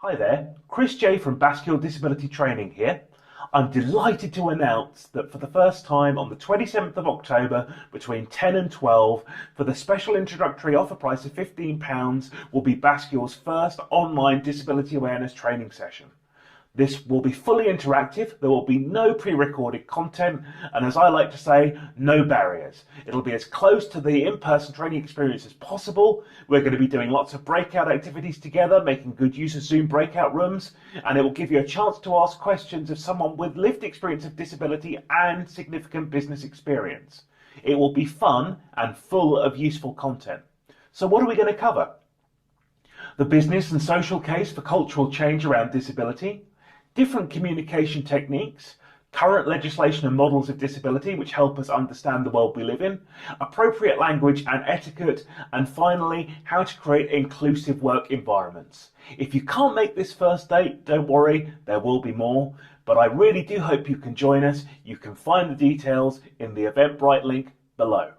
Hi there, Chris J from Bascule Disability Training here. I'm delighted to announce that for the first time on the 27th of October between 10 and 12, for the special introductory offer price of £15, will be Bascule's first online disability awareness training session. This will be fully interactive, there will be no pre-recorded content, and as I like to say, no barriers. It'll be as close to the in-person training experience as possible. We're going to be doing lots of breakout activities together, making good use of Zoom breakout rooms, and it will give you a chance to ask questions of someone with lived experience of disability and significant business experience. It will be fun and full of useful content. So what are we going to cover? The business and social case for cultural change around disability, different communication techniques, current legislation and models of disability which help us understand the world we live in, appropriate language and etiquette, and finally, how to create inclusive work environments. If you can't make this first date, don't worry, there will be more, but I really do hope you can join us. You can find the details in the Eventbrite link below.